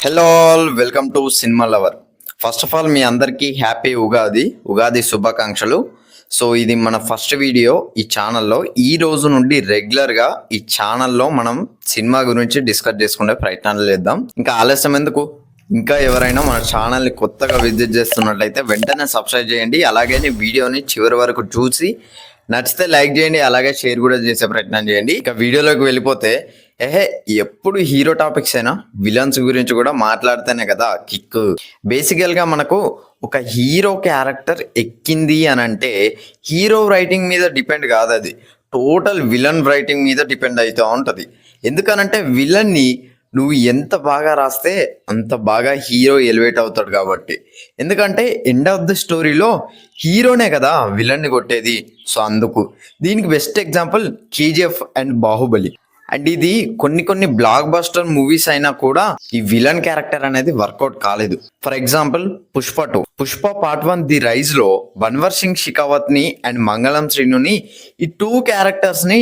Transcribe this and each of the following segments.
Hello all, welcome to cinema lover. First of all మీ అందరికీ happy Ugadi శుభాకాంక్షలు. So ఇది మన ఫస్ట్ వీడియో ఈ ఛానల్లో. ఈ రోజు నుండి రెగ్యులర్గా ఈ ఛానల్లో మనం సినిమా గురించి డిస్కస్ చేసుకునే ప్రయత్నాలు చేద్దాం. ఇంకా ఆలస్యం ఎందుకు, ఇంకా ఎవరైనా మన ఛానల్ని కొత్తగా విజిట్ చేస్తున్నట్లయితే వెంటనే సబ్స్క్రైబ్ చేయండి. అలాగే వీడియోని చివరి వరకు చూసి నచ్చితే లైక్ చేయండి, అలాగే షేర్ కూడా చేసే ప్రయత్నం చేయండి. ఇక వీడియోలోకి వెళ్ళిపోతే ఎప్పుడు హీరో టాపిక్స్ అయినా విలన్స్ గురించి కూడా మాట్లాడితేనే కదా కిక్. బేసికల్గా మనకు ఒక హీరో క్యారెక్టర్ ఎక్కింది అని అంటే హీరో రైటింగ్ మీద డిపెండ్ కాదు, అది టోటల్ విలన్ రైటింగ్ మీద డిపెండ్ అవుతూ ఉంటుంది. ఎందుకనంటే విలన్ని నువ్వు ఎంత బాగా రాస్తే అంత బాగా హీరో ఎలివేట్ అవుతాడు కాబట్టి. ఎందుకంటే ఎండ్ ఆఫ్ ది స్టోరీలో హీరోనే కదా విలన్ని కొట్టేది. సో అందుకు దీనికి best example KGF and Baahubali. And ఇది కొన్ని బ్లాక్ బస్టర్ మూవీస్ అయినా కూడా ఈ విలన్ క్యారెక్టర్ అనేది వర్కౌట్ కాలేదు. For example Pushpa part 1 the rise లో బన్వర్ సింగ్ షికావత్ ని అండ్ మంగళం శ్రీనుని ఈ 2 క్యారెక్టర్స్ ని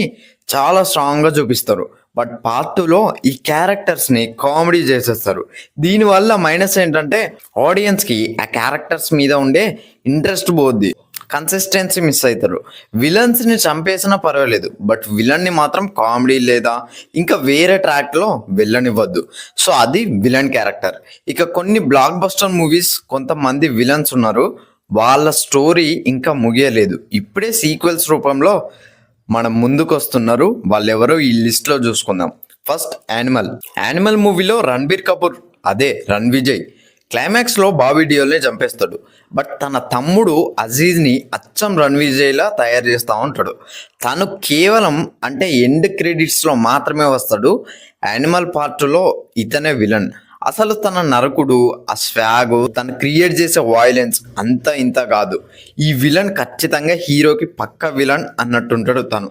చాలా స్ట్రాంగ్ గా చూపిస్తారు. బట్ పార్ట్ 2లో ఈ క్యారెక్టర్స్ ని కామెడీ చేసేస్తారు. దీనివల్ల మైనస్ ఏంటంటే ఆడియన్స్ కి ఆ క్యారెక్టర్స్ మీద ఉండే ఇంట్రెస్ట్ పోద్ది, కన్సిస్టెన్సీ మిస్ అవుతారు. విలన్స్ ని చంపేసినా పర్వాలేదు, బట్ విలన్ ని మాత్రం కామెడీ లేదా ఇంకా వేరే ట్రాక్ లో వెళ్ళనివ్వద్దు. సో అది విలన్ క్యారెక్టర్. ఇక కొన్ని బ్లాక్ బస్టర్ మూవీస్ కొంతమంది విలన్స్ ఉన్నారు, వాళ్ళ స్టోరీ ఇంకా ముగియలేదు, ఇప్పుడే సీక్వెల్స్ రూపంలో మనం ముందుకు వస్తున్నారు. వాళ్ళెవరో ఈ లిస్ట్ లో చూసుకుందాం. ఫస్ట్ యానిమల్ మూవీలో రణబీర్ కపూర్ అదే రన్ విజయ్ క్లైమాక్స్ లో బాబీ డియోల్ని చంపేస్తాడు. బట్ తన తమ్ముడు అజీజ్ ని అచ్చం రన్ విజయ్ లా తయారు చేస్తూ ఉంటాడు. తను కేవలం అంటే ఎండ్ క్రెడిట్స్ లో మాత్రమే వస్తాడు. యానిమల్ పార్ట్ లో ఇతనే విలన్. అసలు తన నరకుడు, ఆ స్వాగ్, తను క్రియేట్ చేసే వాయిలెన్స్ అంతా ఇంత కాదు. ఈ విలన్ ఖచ్చితంగా హీరోకి పక్క విలన్ అన్నట్టుంటాడు తను.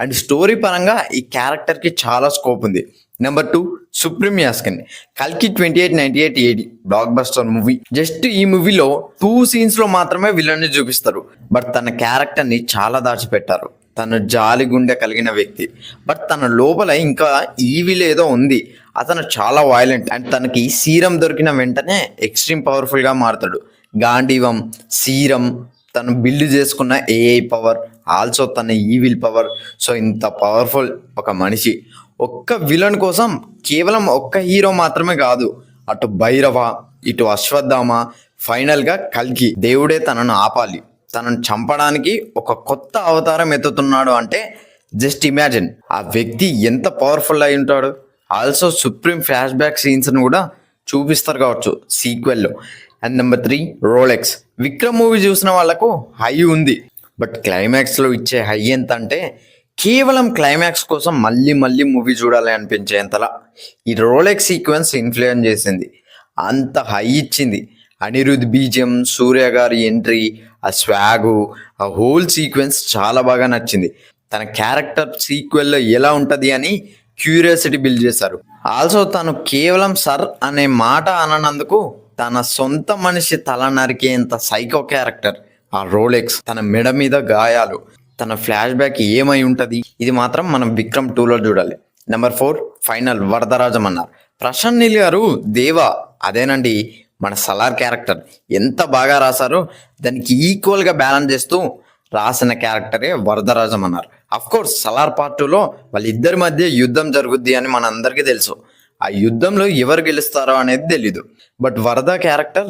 అండ్ స్టోరీ పరంగా ఈ క్యారెక్టర్కి చాలా స్కోప్ ఉంది. Number 2 supreme Yaskin. కల్కి 2898 AD blockbuster movie. Just ఈ మూవీలో 2 scenes లో మాత్రమే విలన్ని చూపిస్తారు, బట్ తన క్యారెక్టర్ని చాలా దాచిపెట్టారు. తను జాలి గుండె కలిగిన వ్యక్తి, బట్ తన లోపల ఇంకా ఈవిల్ ఏదో ఉంది. అతను చాలా వైలెంట్ అండ్ తనకి సీరం దొరికిన వెంటనే ఎక్స్ట్రీమ్ పవర్ఫుల్గా మారుతాడు. గాంధీవం, సీరం, తను బిల్డ్ చేసుకున్న ఏఐ పవర్, ఆల్సో తన ఈవిల్ పవర్. సో ఇంత పవర్ఫుల్ ఒక మనిషి. ఒక్క విలన్ కోసం కేవలం ఒక్క హీరో మాత్రమే కాదు, అటు భైరవ, ఇటు అశ్వత్థామ, ఫైనల్గా కల్కి. దేవుడే తనను ఆపాలి, తనను చంపడానికి ఒక కొత్త అవతారం ఎత్తుతున్నాడు అంటే జస్ట్ ఇమాజిన్ ఆ వ్యక్తి ఎంత పవర్ఫుల్ అయి ఉంటాడు. ఆల్సో సుప్రీం ఫ్లాష్ బ్యాక్ సీన్స్ని కూడా చూపిస్తారు కావచ్చు సీక్వెల్లో. And number 3 Rolex. Vikram movie చూసిన వాళ్ళకు హై ఉంది, బట్ క్లైమాక్స్లో ఇచ్చే హై ఎంత అంటే కేవలం క్లైమాక్స్ కోసం మళ్ళీ మూవీ చూడాలి అనిపించేంతలా ఈ రోలెక్స్ సీక్వెన్స్ ఇన్ఫ్లుయెన్స్ చేసింది, అంత హై ఇచ్చింది. అనిరుద్ బీజియం, సూర్య గారి ఎంట్రీ, ఆ స్వాగు, ఆ హోల్ సీక్వెన్స్ చాలా బాగా నచ్చింది. తన క్యారెక్టర్ సీక్వెల్లో ఎలా ఉంటుంది అని క్యూరియాసిటీ బిల్డ్ చేశారు. ఆల్సో తను కేవలం సర్ అనే మాట అననందుకు తన సొంత మనిషి తల నరికేంత సైకో క్యారెక్టర్ ఆ రోలెక్స్. తన మెడ మీద గాయాలు, తన ఫ్లాష్ బ్యాక్ ఏమై ఉంటుంది, ఇది మాత్రం మనం విక్రమ్ 2లో చూడాలి. నెంబర్ 4 ఫైనల్ వరదరాజం అన్నారు. ప్రశాంత్ నీల్ గారు దేవా, అదేనండి మన సలార్ క్యారెక్టర్. ఎంత బాగా రాశారో దానికి ఈక్వల్గా బ్యాలెన్స్ చేస్తూ రాసిన క్యారెక్టరే వరదరాజం అన్నారు. అఫ్కోర్స్ సలార్ పార్ట్ 2లో వాళ్ళిద్దరి మధ్య యుద్ధం జరుగుద్ది అని మన అందరికీ తెలుసు. ఆ యుద్ధంలో ఎవరు గెలుస్తారో అనేది తెలీదు. బట్ వరద క్యారెక్టర్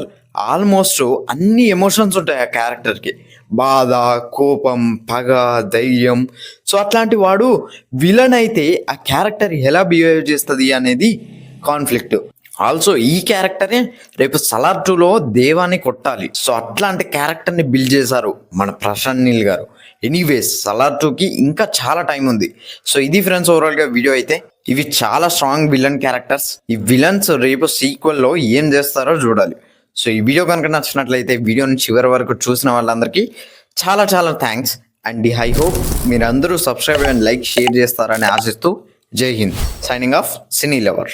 ఆల్మోస్ట్ అన్ని ఎమోషన్స్ ఉంటాయి ఆ క్యారెక్టర్కి. బాధ, కోపం, పగ, ధైర్యం. సో అట్లాంటి వాడు విలన్ అయితే ఆ క్యారెక్టర్ ఎలా బిహేవ్ చేస్తుంది అనేది కాన్ఫ్లిక్ట్. ఆల్సో ఈ క్యారెక్టరే రేపు సలార్ 2లో దేవాన్ని కొట్టాలి. సో అట్లాంటి క్యారెక్టర్ని బిల్డ్ చేశారు మన ప్రశాంత్ నీల్ గారు. ఎనీవేస్ సలార్ 2కి ఇంకా చాలా టైం ఉంది. సో ఇది ఫ్రెండ్స్ ఓవరాల్గా వీడియో అయితే. ఇవి చాలా స్ట్రాంగ్ విలన్ క్యారెక్టర్స్. ఈ విలన్స్ రేపు సీక్వెల్లో ఏం చేస్తారో చూడాలి. సో ఈ వీడియో కనుక నచ్చినట్లయితే వీడియోని చివరి వరకు చూసిన వాళ్ళందరికీ చాలా థ్యాంక్స్. అండ్ ఐ హోప్ మీరందరూ సబ్స్క్రైబ్ అండ్ లైక్ షేర్ చేస్తారని ఆశిస్తూ జై హింద్. సైనింగ్ ఆఫ్ సినీ లవర్.